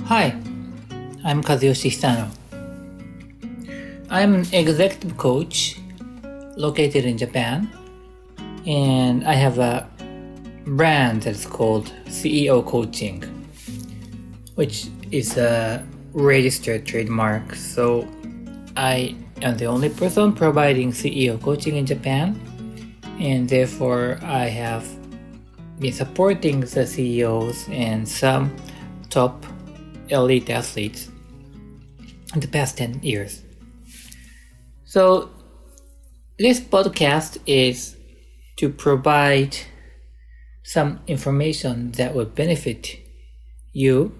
Hi, I'm Kazuyoshi Hisano. I'm an executive coach located in Japan, and I have a brand that's called CEO Coaching, which is a registered trademark. So I am the only person providing CEO coaching in Japan, and therefore I have been supporting the CEOs and some top elite athletes in the past 10 years. So this podcast is to provide some information that would benefit you,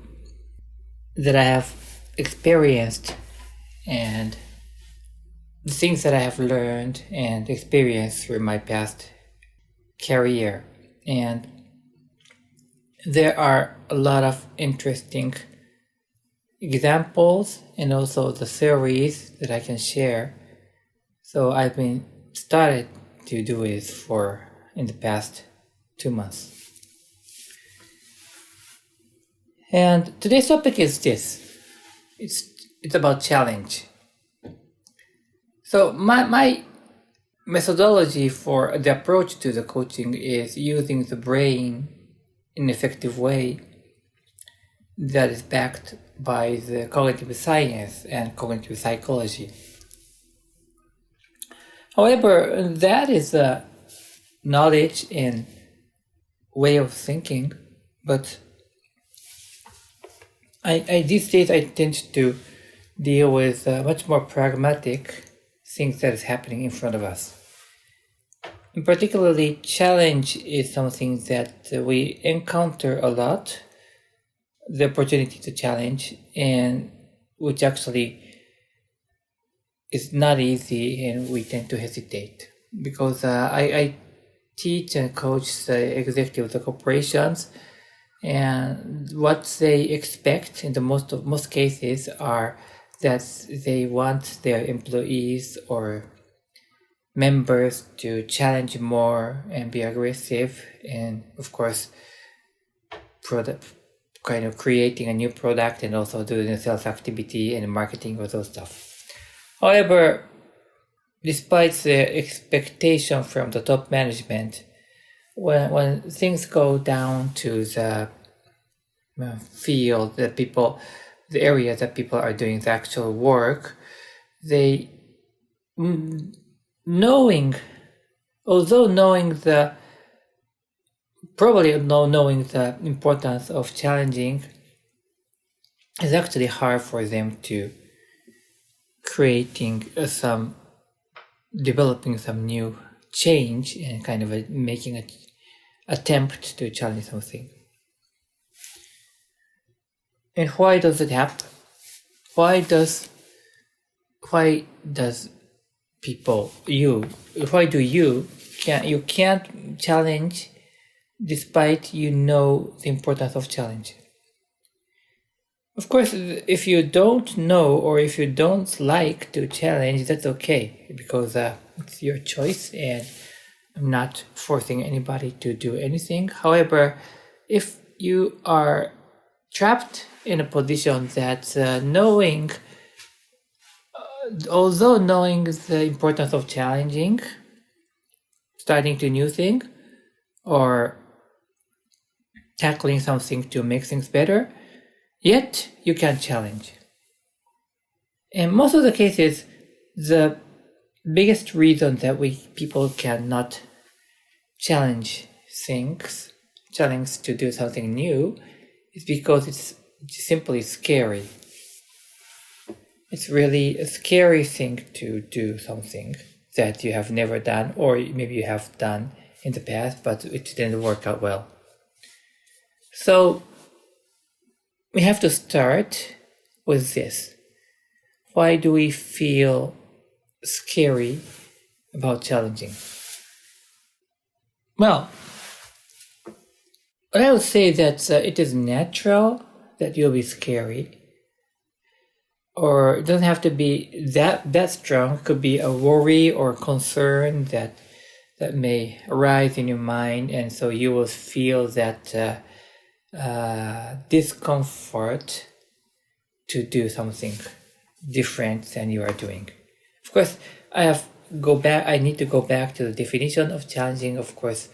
that I have experienced, and the things that I have learned and experienced through my past career. And there are a lot of interesting examples and also the theories that I can share. So I've been started to do it in the past 2 months. And today's topic is this. It's about challenge. So my methodology for the approach to the coaching is using the brain in an effective way that is backed by the cognitive science and cognitive psychology. However, that is a knowledge and way of thinking, but these days I tend to deal with much more pragmatic things that is happening in front of us. And particularly, challenge is something that we encounter a lot, the opportunity to challenge, and which actually is not easy, and we tend to hesitate because I teach and coach the executives of corporations, and what they expect in the most cases are that they want their employees or members to challenge more and be aggressive, and of course kind of creating a new product and also doing a sales activity and marketing or those stuff. However, despite the expectation from the top management, when things go down to the field, the area that people are doing the actual work, knowing the importance of challenging, is actually hard for them to developing some new change and kind of making an attempt to challenge something. And why does it happen? Why do you can't challenge despite you know the importance of challenge? Of course, if you don't know or if you don't like to challenge, that's okay, because it's your choice and I'm not forcing anybody to do anything. However, if you are trapped in a position that although knowing the importance of challenging, starting to new thing, or tackling something to make things better, yet you can challenge. In most of the cases, the biggest reason that people cannot challenge to do something new, is because it's simply scary. It's really a scary thing to do something that you have never done, or maybe you have done in the past, but it didn't work out well. So we have to start with this. Why do we feel scary about challenging? Well, I would say that it is natural that you'll be scary, or it doesn't have to be that strong. It could be a worry or concern that may arise in your mind, and so you will feel that discomfort to do something different than you are doing. Of course, I need to go back to the definition of challenging. Of course,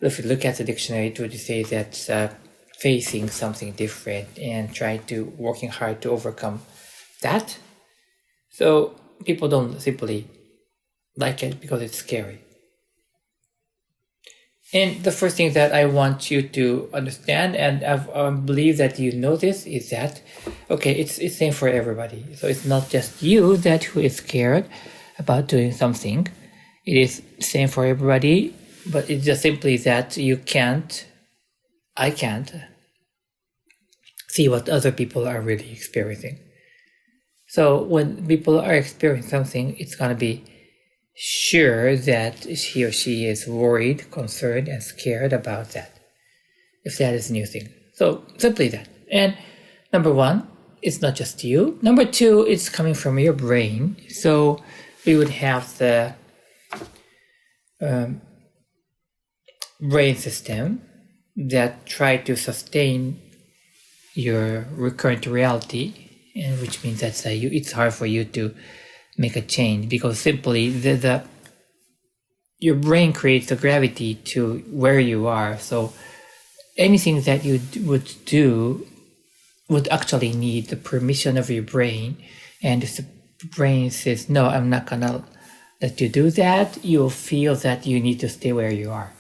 if you look at the dictionary, it would say that facing something different and working hard to overcome that. So people don't simply like it because it's scary. And the first thing that I want you to understand, and I believe that you know this, is that, okay, it's same for everybody. So it's not just you who is scared about doing something. It is same for everybody, but it's just simply that I can't see what other people are really experiencing. So when people are experiencing something, it's going to be sure that he or she is worried, concerned, and scared about that, if that is a new thing. So simply that. And number one, it's not just you. Number two, it's coming from your brain. So we would have the brain system that try to sustain your recurrent reality, and which means that it's hard for you to make a change, because simply your brain creates the gravity to where you are. So anything that you would do would actually need the permission of your brain, and if the brain says, no, I'm not gonna let you do that, you'll feel that you need to stay where you are.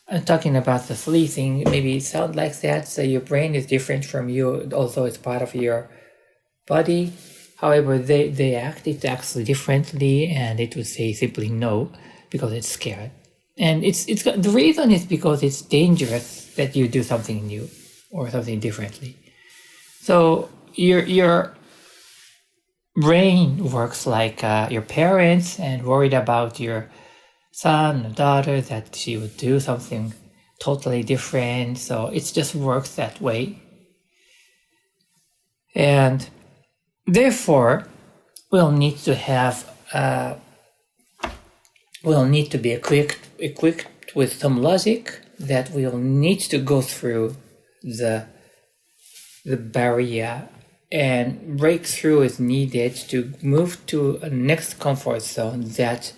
I'm talking about the sleep thing. Maybe it sounds like that. So your brain is different from you, although it's part of your body. However, it acts differently, and it would say simply no because it's scared. And the reason is because it's dangerous that you do something new or something differently. So your brain works like your parents, and worried about your son or daughter that she would do something totally different. So it just works that way. And therefore, we'll need to be equipped with some logic, that we'll need to go through the barrier, and breakthrough is needed to move to a next comfort zone that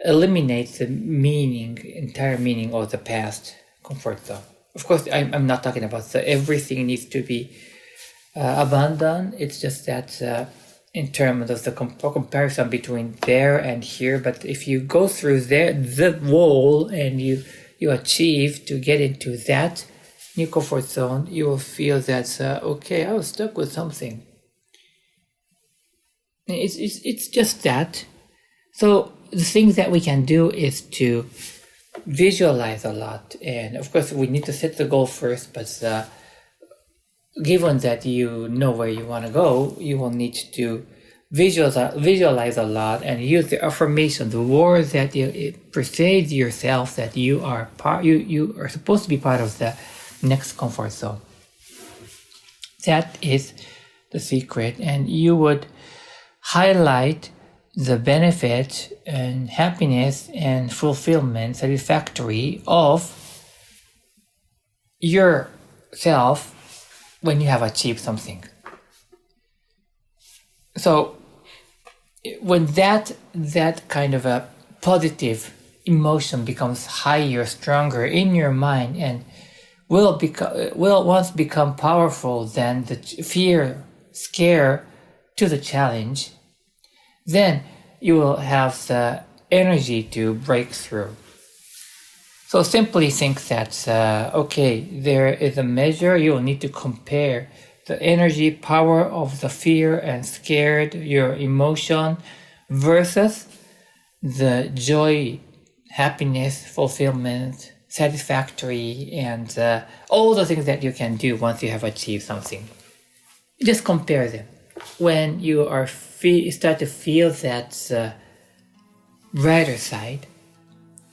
eliminates the entire meaning of the past comfort zone. Of course, I'm not talking about everything needs to be abandoned. It's just that in terms of the comparison between there and here. But if you go through the wall and you achieve to get into that new comfort zone, you will feel that okay, I was stuck with something. It's just that. So the thing that we can do is to visualize a lot, and of course we need to set the goal first. But given that you know where you want to go, you will need to visualize a lot and use the affirmation, the words that you persuade yourself that you are supposed to be part of the next comfort zone. That is the secret, and you would highlight the benefit and happiness and fulfillment, satisfactory of yourself when you have achieved something. So when that kind of a positive emotion becomes higher, stronger in your mind, and will once become powerful than the scare to the challenge, then you will have the energy to break through. So simply think that, okay, there is a measure. You will need to compare the energy, power of the fear and scared, your emotion, versus the joy, happiness, fulfillment, satisfactory, and all the things that you can do once you have achieved something. Just compare them. When you start to feel that brighter side,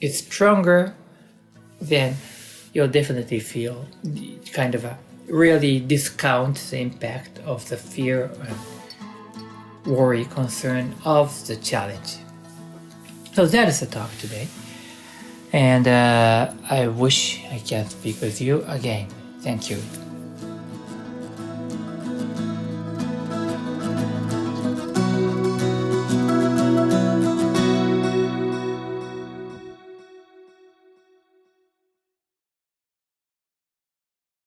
it's stronger, then you'll definitely feel kind of really discount the impact of the fear and worry, concern of the challenge. So that is the talk today. And I wish I can speak with you again. Thank you.